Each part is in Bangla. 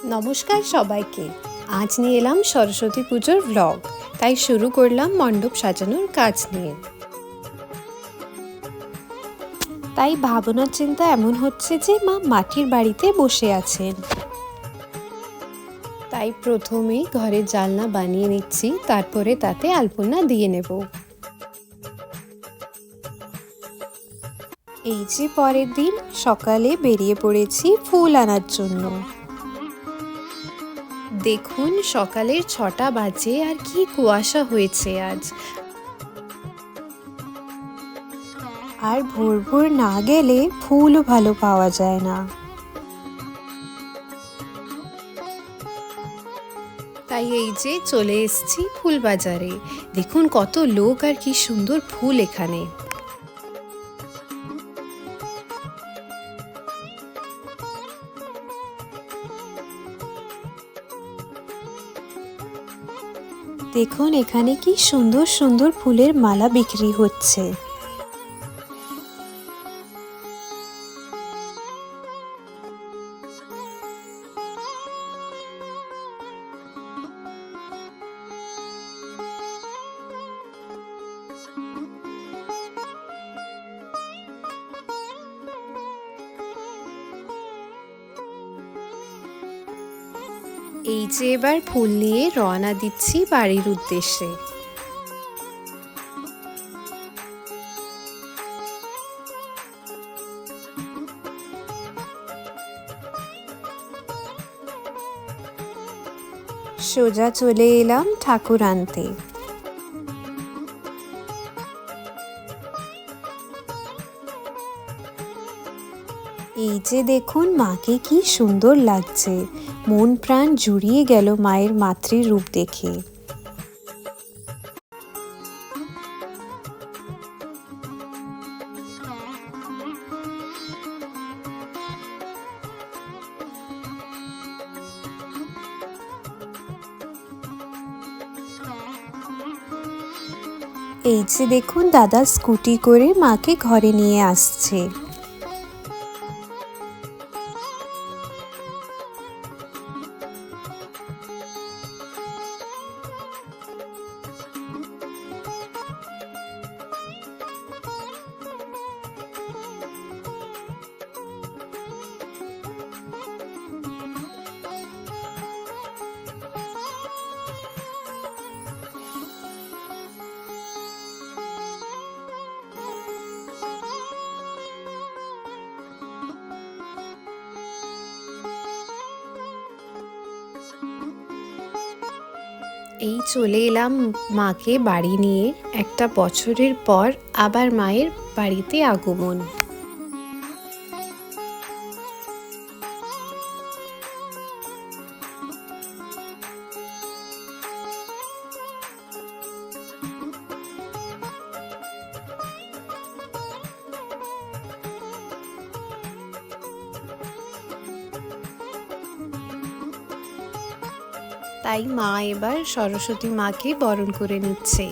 নমস্কার সবাইকে। আজ নিয়ে এলাম সরস্বতী পুজোর ব্লগ। তাই শুরু করলাম মণ্ডপ সাজানোর কাজ নিয়ে। তাই ভাবনা চিন্তা এমন হচ্ছে যে মা মাটির বাড়িতে বসে আছেন। তাই প্রথমে ঘরের জানলা বানিয়ে নিচ্ছি, তারপরে তাতে আলপনা দিয়ে নেব। এই যে পরের দিন সকালে বেরিয়ে পড়েছি ফুল আনার জন্য। দেখুন সকালের 6টা বাজে আর কি কুয়াশা হয়েছে আজ। আর ভোর ভোর না গেলে ফুলও ভালো পাওয়া যায় না। তাই এই যে চলে এসেছি ফুল বাজারে। দেখুন কত লোক আর কি সুন্দর ফুল এখানে। দেখুন এখানে কি সুন্দর সুন্দর ফুলের মালা বিক্রি হচ্ছে। এই যে এবার ফুল নিয়ে রওনা দিচ্ছি বাড়ির উদ্দেশ্যে। সোজা চলে এলাম ঠাকুর আনতে। এই যে দেখুন মাকে কি সুন্দর লাগছে, মন প্রাণ জুড়িয়ে গেল মায়ের মাতৃরূপ দেখে। এই যে দেখুন দাদা স্কুটি করে মাকে ঘরে নিয়ে আসছে। এই চলে এলাম মাকে বাড়ি নিয়ে। একটা বছরের পর আবার মায়ের বাড়িতে আগমন। তাই মা এবার সরস্বতী মাকে বরণ করে নিচ্ছে।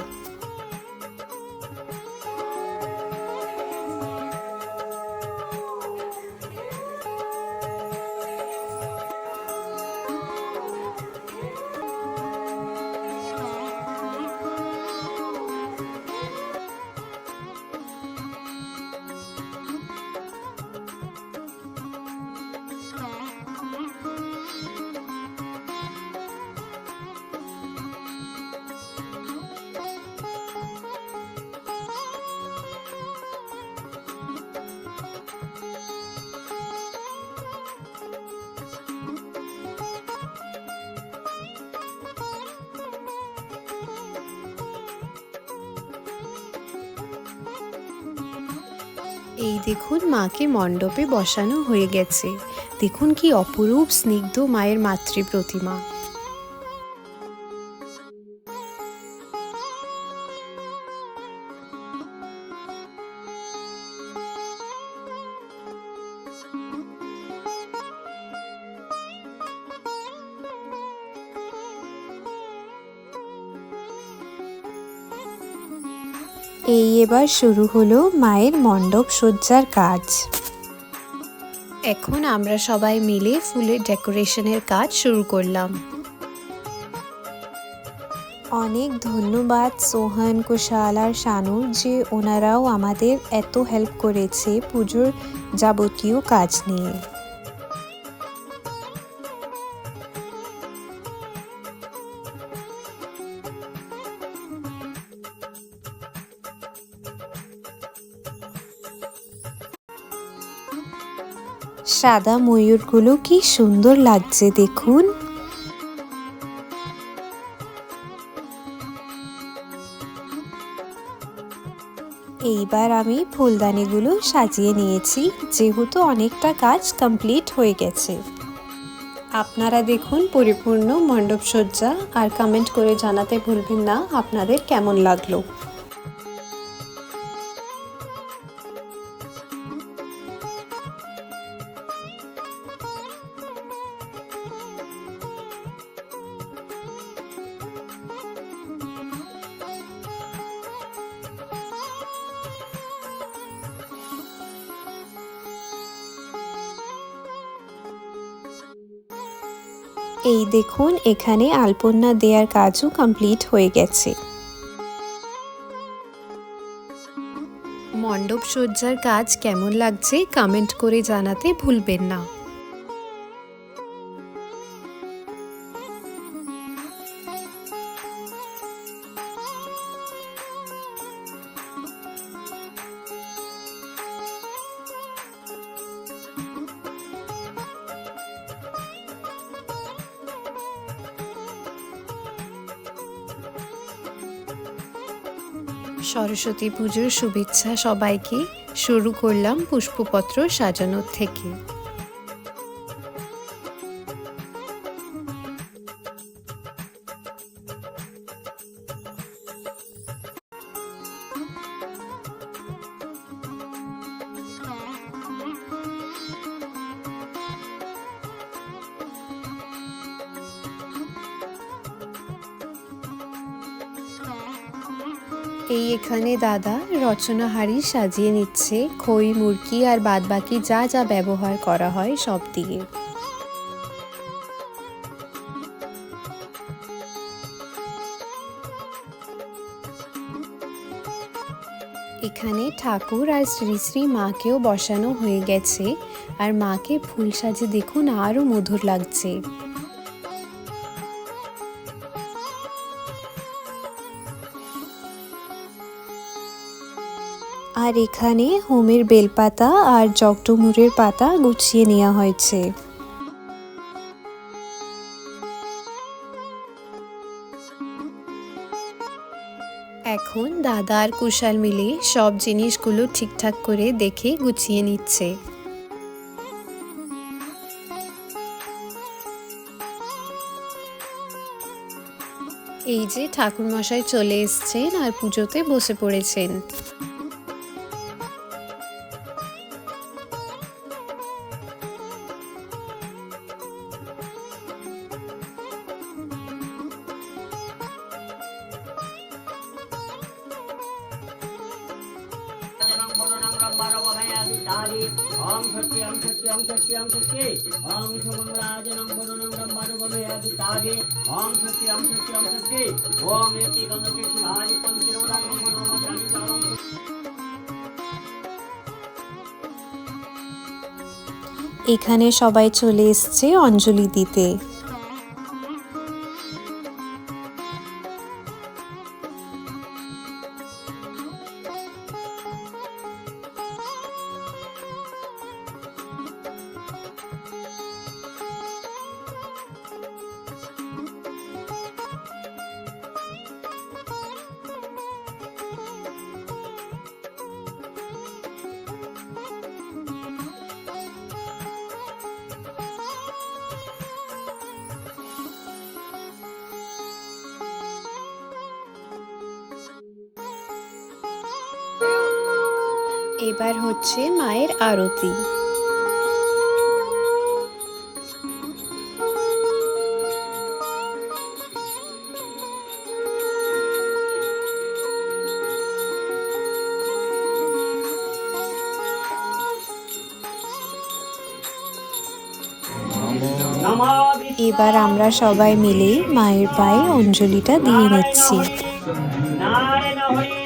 এই দেখুন মাকে মণ্ডপে বসানো হয়ে গেছে। দেখুন কি অপরূপ স্নিগ্ধ মায়ের মাতৃ প্রতিমা। এই এবার শুরু হলো মায়ের মণ্ডপ সজ্জার কাজ। এখন আমরা সবাই মিলে ফুলের ডেকোরেশনের কাজ শুরু করলাম। অনেক ধন্যবাদ সোহান, কুশাল আর শানুর, যে ওনারাও আমাদের এত হেল্প করেছে পুজোর যাবতীয় কাজ নিয়ে। সাদা ময়ূরগুলো কি সুন্দর লাগছে দেখুন। এইবার আমি ফুলদানিগুলো সাজিয়ে নিয়েছি, যেহেতু অনেকটা কাজ কমপ্লিট হয়ে গেছে। আপনারা দেখুন পরিপূর্ণ মণ্ডপসজ্জা, আর কমেন্ট করে জানাতে ভুলবেন না আপনাদের কেমন লাগলো। এই দেখুন এখানে আলপনা দেওয়ার কাজও কমপ্লিট হয়ে গেছে। মণ্ডপ সজ্জার কাজ কেমন লাগছে কমেন্ট করে জানাতে ভুলবেন না। সরস্বতী পুজোর শুভেচ্ছা সবাইকে। শুরু করলাম পুষ্পপত্র সাজানোর থেকে। এই এখানে দাদা রচনা হাড়ি সাজিয়ে নিচ্ছে খই, মুরকি আর বাদবাকি যা যা ব্যবহার করা হয় সব দিয়ে। এখানে ঠাকুর আর শ্রী শ্রী মাকেও বসানো হয়ে গেছে, আর মাকে ফুল সাজে দেখুন আরও মধুর লাগছে। আর এখানে হোমের বেলপাতা আর জগডমুরের পাতা গুছিয়ে নেওয়া হয়েছে। এখন দাদা আর কুশাল মিলে সব জিনিসগুলো ঠিকঠাক করে দেখে গুছিয়ে নিচ্ছে। এই যে ঠাকুরমশাই চলে এসছেন আর পুজোতে বসে পড়েছেন। ओम शक्ति ओम शक्ति ओम शक्ति ओम शक्ति ओम सुमंगलाजनं वरुणं ब्रह्मणोपमयादितागे ओम शक्ति ओम शक्ति ओम शक्ति ओम यति गणपति शिवाय पंचरोदागं मनोमचारितां। এখানে সবাই চলে এসছে অঞ্জলি দিতে। এবার হচ্ছে মায়ের আরতি। এবার আমরা সবাই মিলে মায়ের পায়ে অঞ্জলিটা দিয়ে নিচ্ছি। নারায়ণ হরি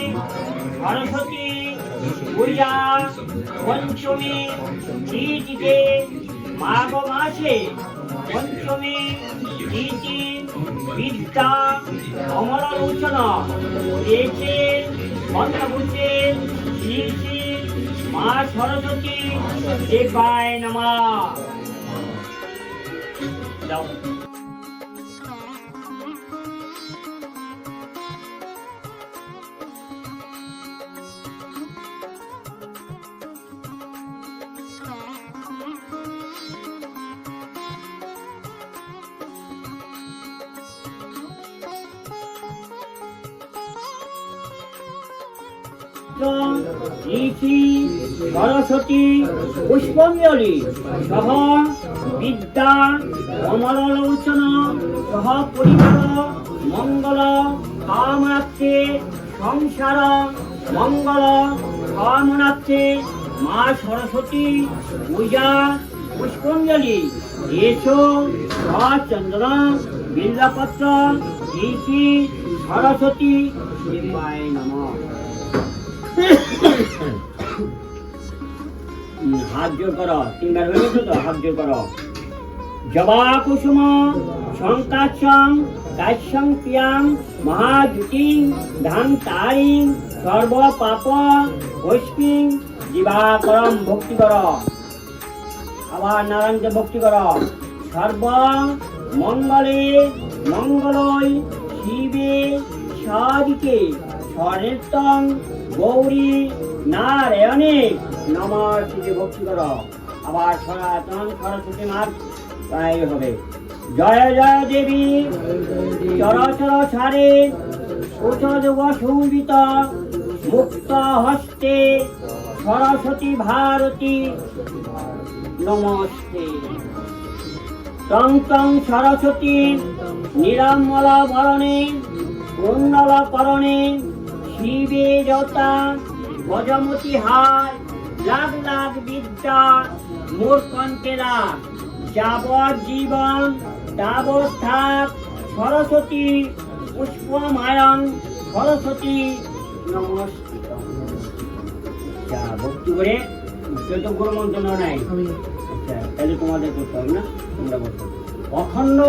সরস্বতী পূজা পঞ্চমী তিথিতে মাঘ মাসে পঞ্চমী তিথি বিদ্যা অমরালোচনা এসে মন্ত্রপুষে শ্রী শ্রী মা সরস্বতী দেবায় নমঃ। যাও। ইতি সরস্বতী পুষ্পাঞ্জলি সহ বিদ্যা অমরালোচনা সহ পরিবার মঙ্গল কামনার্থে সংসার মঙ্গল কামনার্থে মা সরস্বতী পূজা পুষ্পাঞ্জলি এসো চন্দ্র বিল্লপত্র ইতি সরস্বতী দেবায় নমঃ। হাত জোর করো, তিনবার হয়ে গেছে তো, হাত জোর করো। জবা কুসুম শঙ্কাচ্ছং কাশ্যং প্রিয়াং মহাজ্যোতিং ধাম তারিং সর্ব পাপ ভস্মিং দিবাকরম ভক্তি করো। আবার নারায়ণকে ভক্তি করো। সর্ব মঙ্গলে মঙ্গলই শিবে সাদিকে সনেতং গৌরী নারায়ণে নমঃ শিবে ভক্তি করো। আবার সনাতন সরস্বতী মার গায়ে হবে। জয় জয় দেবী চরচর ছাড়ে উচযোগ শোভিত মুক্ত হস্তে সরস্বতী ভারতী নমস্তে। টং টং সরস্বতী নিরামল বরণে কুণ্ডল করণে শিবে যতা গজমতি হার লাখ লাখ বিদ্যা মোর কণ্ঠে রাখ যাবৎ জীবন তাবৎ থাক সরস্বতী পুষ্পমায়ং সরস্বতী নমস্কৃত। আচ্ছা ভক্তি করে যত গুরু মন্ত্র নাই। আচ্ছা তাহলে তোমাদের করতে হবে না, তোমরা বলছো অখণ্ড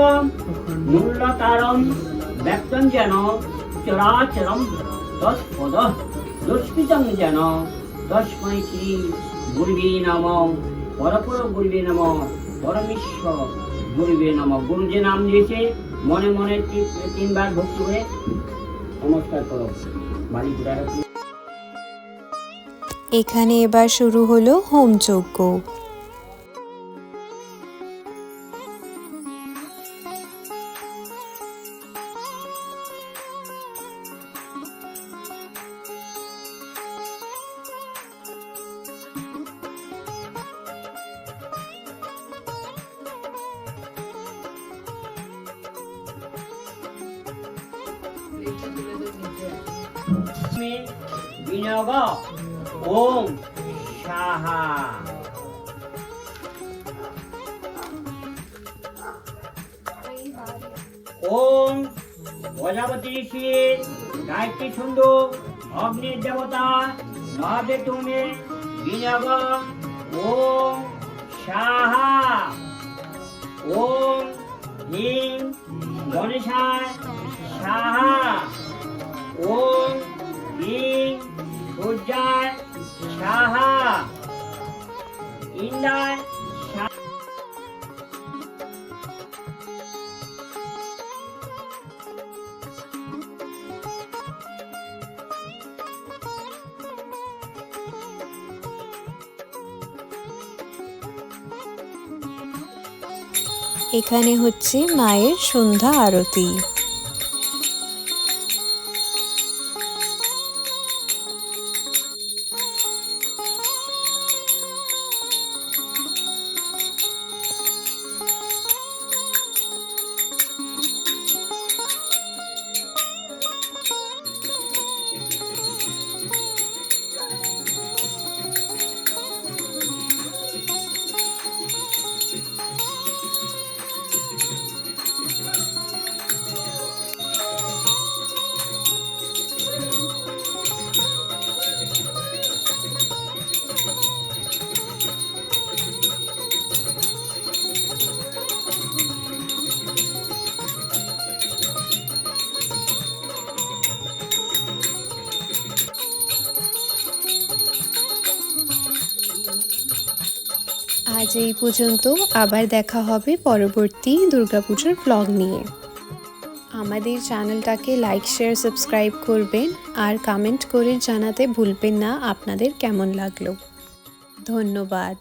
মূল্যতারম ব্যক্তং যেন চরাচরম তৎপদ দুষ্কৃতং যেন তস্मै শ্রী গুরুবে নমঃ। পরপর গুরুবে নমঃ, পরমেশ্বর গুরুবে নমঃ। গুরু যে নাম দিয়েছে মনে মনে তিনবার ভক্তি করে নমস্কার করো। বাড়ি ঘুরে এখানে এবার শুরু হলো হোমযজ্ঞ। বিনিয়োগ ওম সাহা। ওম প্রজাপতি ঋষি গায়ত্রী ছন্দ অগ্নির দেবতা মহাদেব তুমি বিনিয়োগ ওম সাহা। ওম হিং গণেশায় সাহা। ওম হিং সূর্যায় সাহা। ইন্দ্রায় সাহা। এখানে হচ্ছে মায়ের সন্ধ্যা আরতি। আজ এই পর্যন্ত, আবার দেখা হবে পরবর্তী দুর্গাপুজোর ব্লগ নিয়ে। আমাদের চ্যানেলটাকে লাইক শেয়ার সাবস্ক্রাইব করবেন আর কমেন্ট করে জানাতে ভুলবেন না আপনাদের কেমন লাগলো। ধন্যবাদ।